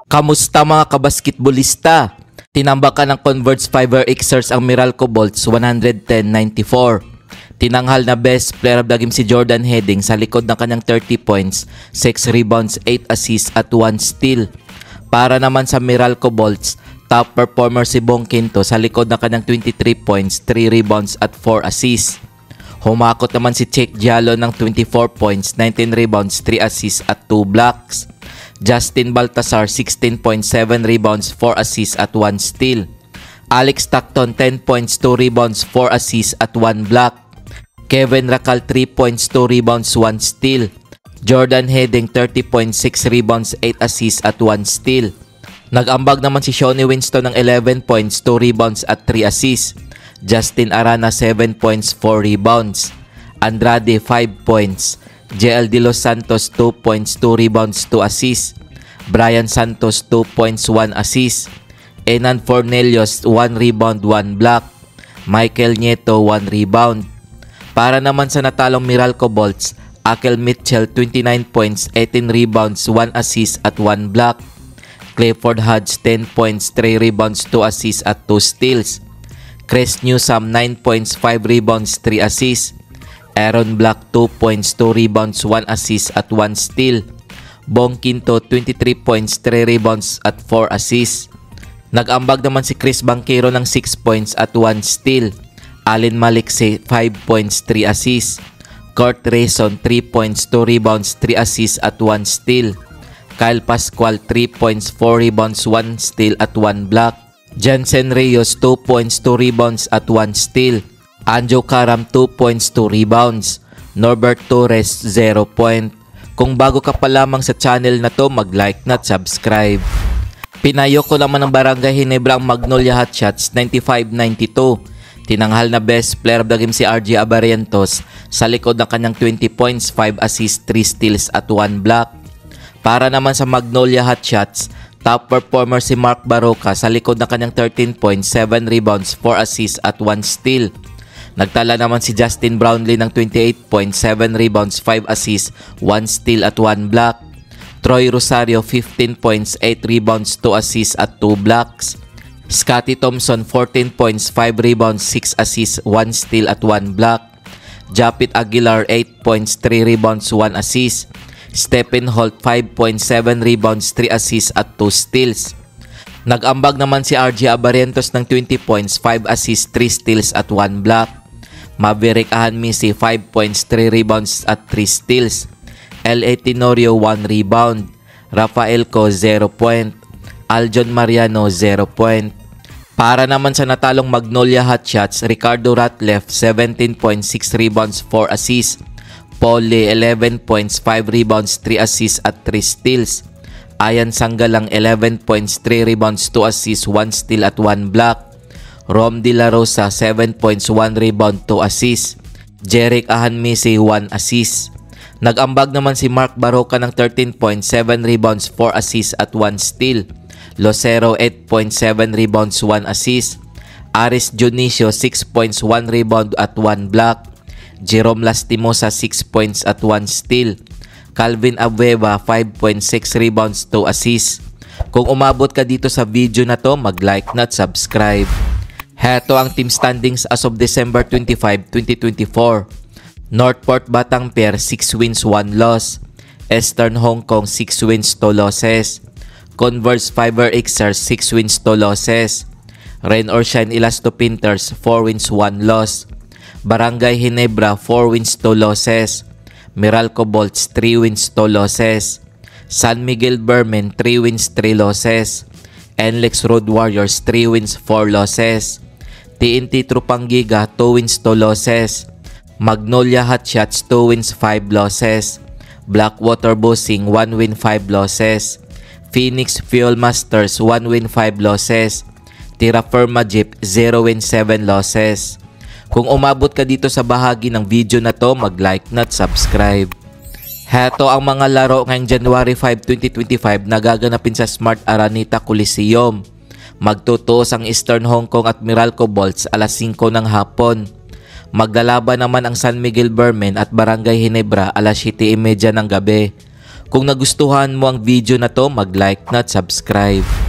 Kamusta mga kabasketbolista? Tinambakan ng Converge Fiber Xers ang Meralco Bolts 110-94. Tinanghal na best player of the game si Jordan Heading sa likod ng kanyang 30 points, 6 rebounds, 8 assists at 1 steal. Para naman sa Meralco Bolts, top performer si Bong Quinto sa likod ng kanyang 23 points, 3 rebounds at 4 assists. Humakot naman si Cheick Diallo ng 24 points, 19 rebounds, 3 assists at 2 blocks. Justin Baltasar 16 points, 7 rebounds, 4 assists at 1 steal. Alex Stockton 10 points, 2 rebounds, 4 assists at 1 block. Kevin Racal 3 points, 2 rebounds, 1 steal. Jordan Heading 30 points, 6 rebounds, 8 assists at 1 steal. Nag-ambag naman si Shawnee Winston ng 11 points, 2 rebounds at 3 assists. Justin Arana 7 points, 4 rebounds. Andrade 5 points. JL De Los Santos 2 points, 2 rebounds, 2 assists. Brian Santos 2 points, 1 assist. Enan Fornelius 1 rebound, 1 block. Michael Nieto 1 rebound. Para naman sa natalong Meralco Bolts, Akel Mitchell 29 points, 18 rebounds, 1 assist at 1 block. Clifford Hodge 10 points, 3 rebounds, 2 assists at 2 steals. Chris Newsome 9 points, 5 rebounds, 3 assists. Aaron Black 2 points, 2 rebounds, 1 assist at 1 steal. Bong Quinto 23 points, 3 rebounds at 4 assists. Nag-ambag naman si Chris Banquero ng 6 points at 1 steal. Allen Maliksi 5 points, 3 assists. Kurt Rayson 3 points, 2 rebounds, 3 assists at 1 steal. Kyle Pascual 3 points, 4 rebounds, 1 steal at 1 block. Jensen Reyes 2 points, 2 rebounds at 1 steal. Anjo Karam 2 points, 2 rebounds. Norbert Torres 0 point. Kung bago ka pa lamang sa channel na to, mag-like na at subscribe. Pinayo ko naman ng Barangay Ginebra ang Magnolia Hotshots 95-92. Tinanghal na best player of the game si RJ Abarientos sa likod ng kanyang 20 points, 5 assists, 3 steals at 1 block. Para naman sa Magnolia Hotshots, top performer si Mark Baroka sa likod ng kanyang 13 points, 7 rebounds, 4 assists at 1 steal. Nagtala naman si Justin Brownlee ng 28 points, 7 rebounds, 5 assists, 1 steal at 1 block. Troy Rosario 15 points, 8 rebounds, 2 assists at 2 blocks. Scottie Thompson 14 points, 5 rebounds, 6 assists, 1 steal at 1 block. Japit Aguilar 8 points, 3 rebounds, 1 assist. Stephen Holt 5 points, 7 rebounds, 3 assists at 2 steals. Nag-ambag naman si RJ Abarientos ng 20 points, 5 assists, 3 steals at 1 block. Maverick Ahanmisi 5 points, 3 rebounds at 3 steals. L.A. Tenorio 1 rebound. Rafael Co 0 point. Aljon Mariano 0 point. Para naman sa natalong Magnolia Hotshots, Ricardo Ratliff 17 points, 6 rebounds, 4 assists. Paul Lee 11 points, 5 rebounds, 3 assists at 3 steals. Ayan Sanggalang 11 points, 3 rebounds, 2 assists, 1 steal at 1 block. Rom De La Rosa 7 points, 1 rebound, 2 assists. Jerick Ahanmisi 1 assist. Nag-ambag naman si Mark Baroka ng 13 points, 7 rebounds, 4 assists at 1 steal. Lucero 8 points, 7 rebounds, 1 assist. Aris Dionisio 6 points, 1 rebound at 1 block. Jerome Lastimosa 6 points at 1 steal. Calvin Abueva 5 points, 6 rebounds, 2 assists. Kung umabot ka dito sa video na to, mag-like na at subscribe. Heto ang team standings as of December 25, 2024. Northport Batangpier 6 wins, 1 loss. Eastern Hong Kong 6 wins, 2 losses. Converge Fiber Xers 6 wins, 2 losses. Rain or Shine Elasto Pinters 4 wins, 1 loss. Barangay Ginebra 4 wins, 2 losses. Meralco Bolts 3 wins, 2 losses. San Miguel Bermen 3 wins, 3 losses. NLEX Road Warriors 3 wins, 4 losses. TNT Trupangiga 2 wins, 2 losses. Magnolia Hotshots 2 wins, 5 losses. Blackwater Bossing 1 win, 5 losses. Phoenix Fuel Masters 1 win, 5 losses. Tira Firma Jeep 0 win, 7 losses. Kung umabot ka dito sa bahagi ng video na to, mag-like na at subscribe. Heto ang mga laro ngayong January 5, 2025 na gaganapin sa Smart Araneta Coliseum. Magtutuos ang Eastern Hong Kong at Meralco Bolts alas 5 ng hapon. Maglalaban naman ang San Miguel Vermen at Barangay Ginebra alas 7:30 ng gabi. Kung nagustuhan mo ang video na to, mag-like na at subscribe.